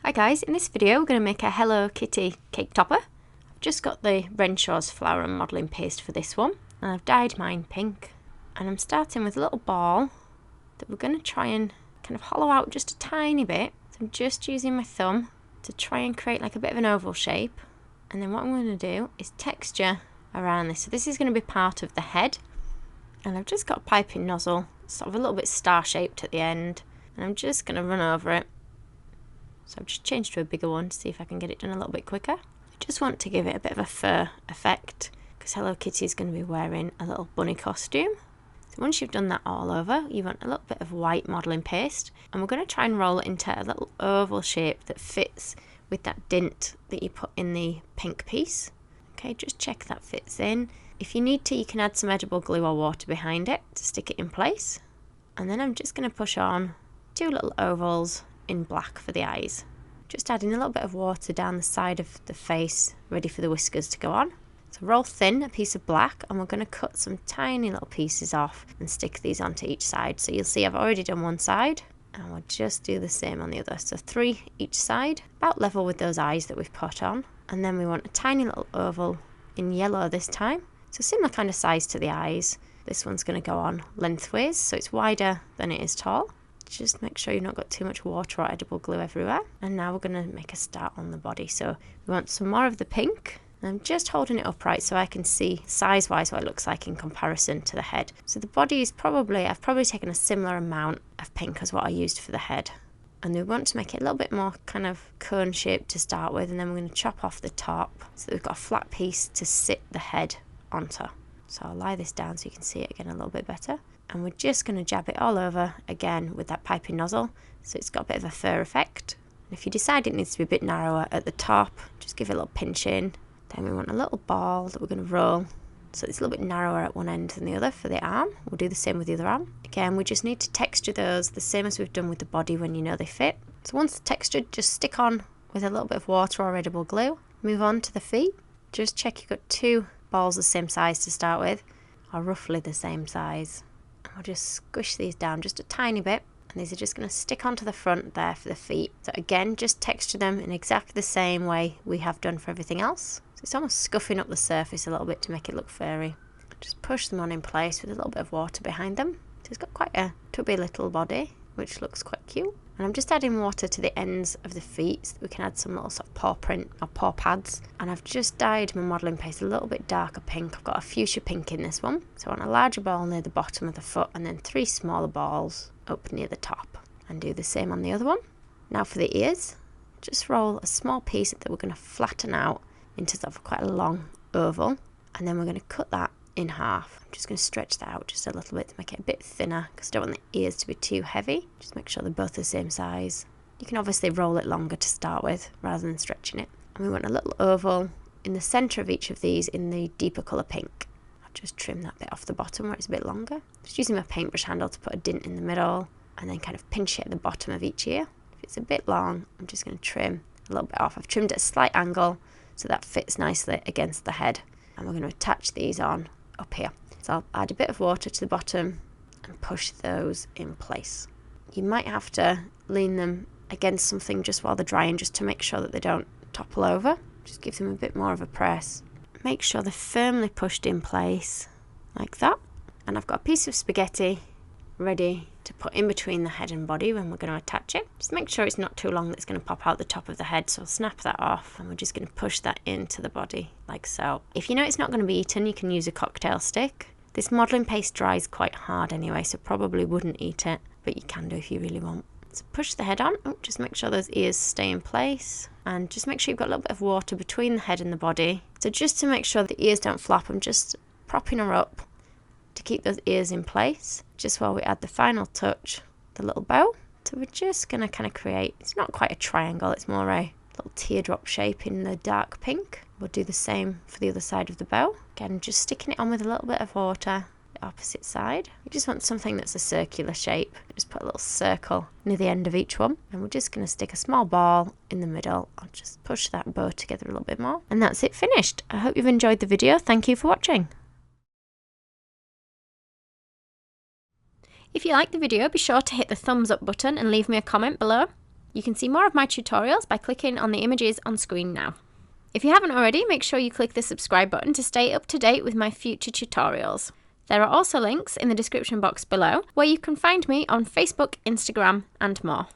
Hi guys, in this video we're going to make a Hello Kitty cake topper. I've just got the Renshaw's flour and modelling paste for this one, and I've dyed mine pink. And I'm starting with a little ball that we're going to try and kind of hollow out just a tiny bit. So I'm just using my thumb to try and create like a bit of an oval shape. And then what I'm going to do is texture around this. So this is going to be part of the head. And I've just got a piping nozzle, sort of a little bit star-shaped at the end. And I'm just going to run over it. So I've just changed to a bigger one to see if I can get it done a little bit quicker. I just want to give it a bit of a fur effect because Hello Kitty is going to be wearing a little bunny costume. So once you've done that all over, you want a little bit of white modelling paste, and we're going to try and roll it into a little oval shape that fits with that dint that you put in the pink piece. Okay, just check that fits in. If you need to, you can add some edible glue or water behind it to stick it in place. And then I'm just going to push on 2 little ovals in black for the eyes. Just adding a little bit of water down the side of the face, ready for the whiskers to go on. So roll thin a piece of black, and we're going to cut some tiny little pieces off and stick these onto each side. So you'll see I've already done one side, and we'll just do the same on the other. So 3 each side, about level with those eyes that we've put on. And then we want a tiny little oval in yellow this time. So similar kind of size to the eyes. This one's going to go on lengthways, so it's wider than it is tall. Just make sure you've not got too much water or edible glue everywhere. And now we're going to make a start on the body. So we want some more of the pink. I'm just holding it upright so I can see size-wise what it looks like in comparison to the head. So the body is I've probably taken a similar amount of pink as what I used for the head. And we want to make it a little bit more kind of cone shaped to start with, and then we're going to chop off the top so that we've got a flat piece to sit the head onto. So I'll lie this down so you can see it again a little bit better. And we're just going to jab it all over again with that piping nozzle so it's got a bit of a fur effect. And if you decide it needs to be a bit narrower at the top, just give it a little pinch in. Then we want a little ball that we're going to roll so it's a little bit narrower at one end than the other for the arm. We'll do the same with the other arm. Again, we just need to texture those the same as we've done with the body when you know they fit. So once textured, just stick on with a little bit of water or edible glue. Move on to the feet. Just check you've got 2 balls the same size to start with, or roughly the same size. I'll just squish these down just a tiny bit, and these are just going to stick onto the front there for the feet. So again, just texture them in exactly the same way we have done for everything else. So it's almost scuffing up the surface a little bit to make it look furry. Just push them on in place with a little bit of water behind them. So it's got quite a tubby little body, which looks quite cute. And I'm just adding water to the ends of the feet so that we can add some little sort of paw print or paw pads. And I've just dyed my modelling paste a little bit darker pink. I've got a fuchsia pink in this one. So I want a larger ball near the bottom of the foot and then 3 smaller balls up near the top. And do the same on the other one. Now for the ears, just roll a small piece that we're going to flatten out into sort of quite a long oval. And then we're going to cut that in half. I'm just going to stretch that out just a little bit to make it a bit thinner because I don't want the ears to be too heavy. Just make sure they're both the same size. You can obviously roll it longer to start with rather than stretching it. And we want a little oval in the centre of each of these in the deeper colour pink. I'll just trim that bit off the bottom where it's a bit longer. Just using my paintbrush handle to put a dint in the middle and then kind of pinch it at the bottom of each ear. If it's a bit long, I'm just going to trim a little bit off. I've trimmed at a slight angle so that fits nicely against the head. And we're going to attach these on up here. So I'll add a bit of water to the bottom and push those in place. You might have to lean them against something just while they're drying just to make sure that they don't topple over. Just give them a bit more of a press. Make sure they're firmly pushed in place like that. And I've got a piece of spaghetti ready to put in between the head and body when we're going to attach it. Just make sure it's not too long that's going to pop out the top of the head, so I'll snap that off and we're just going to push that into the body like so. If you know it's not going to be eaten, you can use a cocktail stick. This modelling paste dries quite hard anyway, so probably wouldn't eat it, but you can do if you really want. So push the head on. Just make sure those ears stay in place, and just make sure you've got a little bit of water between the head and the body. So just to make sure the ears don't flop, I'm just propping her up to keep those ears in place just while we add the final touch, the little bow. So we're just going to kind of create, it's not quite a triangle, it's more a little teardrop shape in the dark pink. We'll do the same for the other side of the bow. Again, just sticking it on with a little bit of water, the opposite side. We just want something that's a circular shape. Just put a little circle near the end of each one. And we're just going to stick a small ball in the middle. I'll just push that bow together a little bit more. And that's it finished. I hope you've enjoyed the video. Thank you for watching. If you liked the video, be sure to hit the thumbs up button and leave me a comment below. You can see more of my tutorials by clicking on the images on screen now. If you haven't already, make sure you click the subscribe button to stay up to date with my future tutorials. There are also links in the description box below where you can find me on Facebook, Instagram, and more.